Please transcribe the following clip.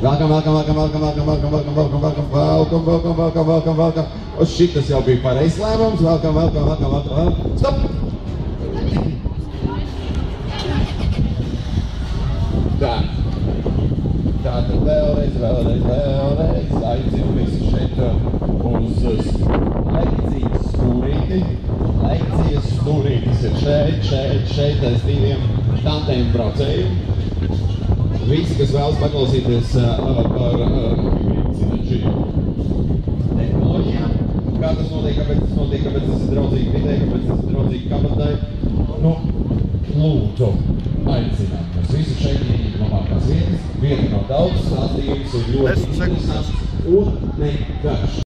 Welcome. O, šitas jau bija pareizs lēmums. Welcome. Stop! Tā. Tātad vēlreiz aicinu visu šeit uz lekcijas stūrīti. Lekcijas stūrītis ir šeit aiz diviem tantēm braucējiem. Visi, kas vēlas paklausīties par tehnoloģijām, kā tas notiek, kāpēc tas ir draudzīgi vidē, kāpēc tas ir draudzīgi kabatai, nu, lūdzu, aicināt mums visu šeit ieņemt labākās vietas. Vieta no daudz stāstījums ir ļoti interesants un negarš.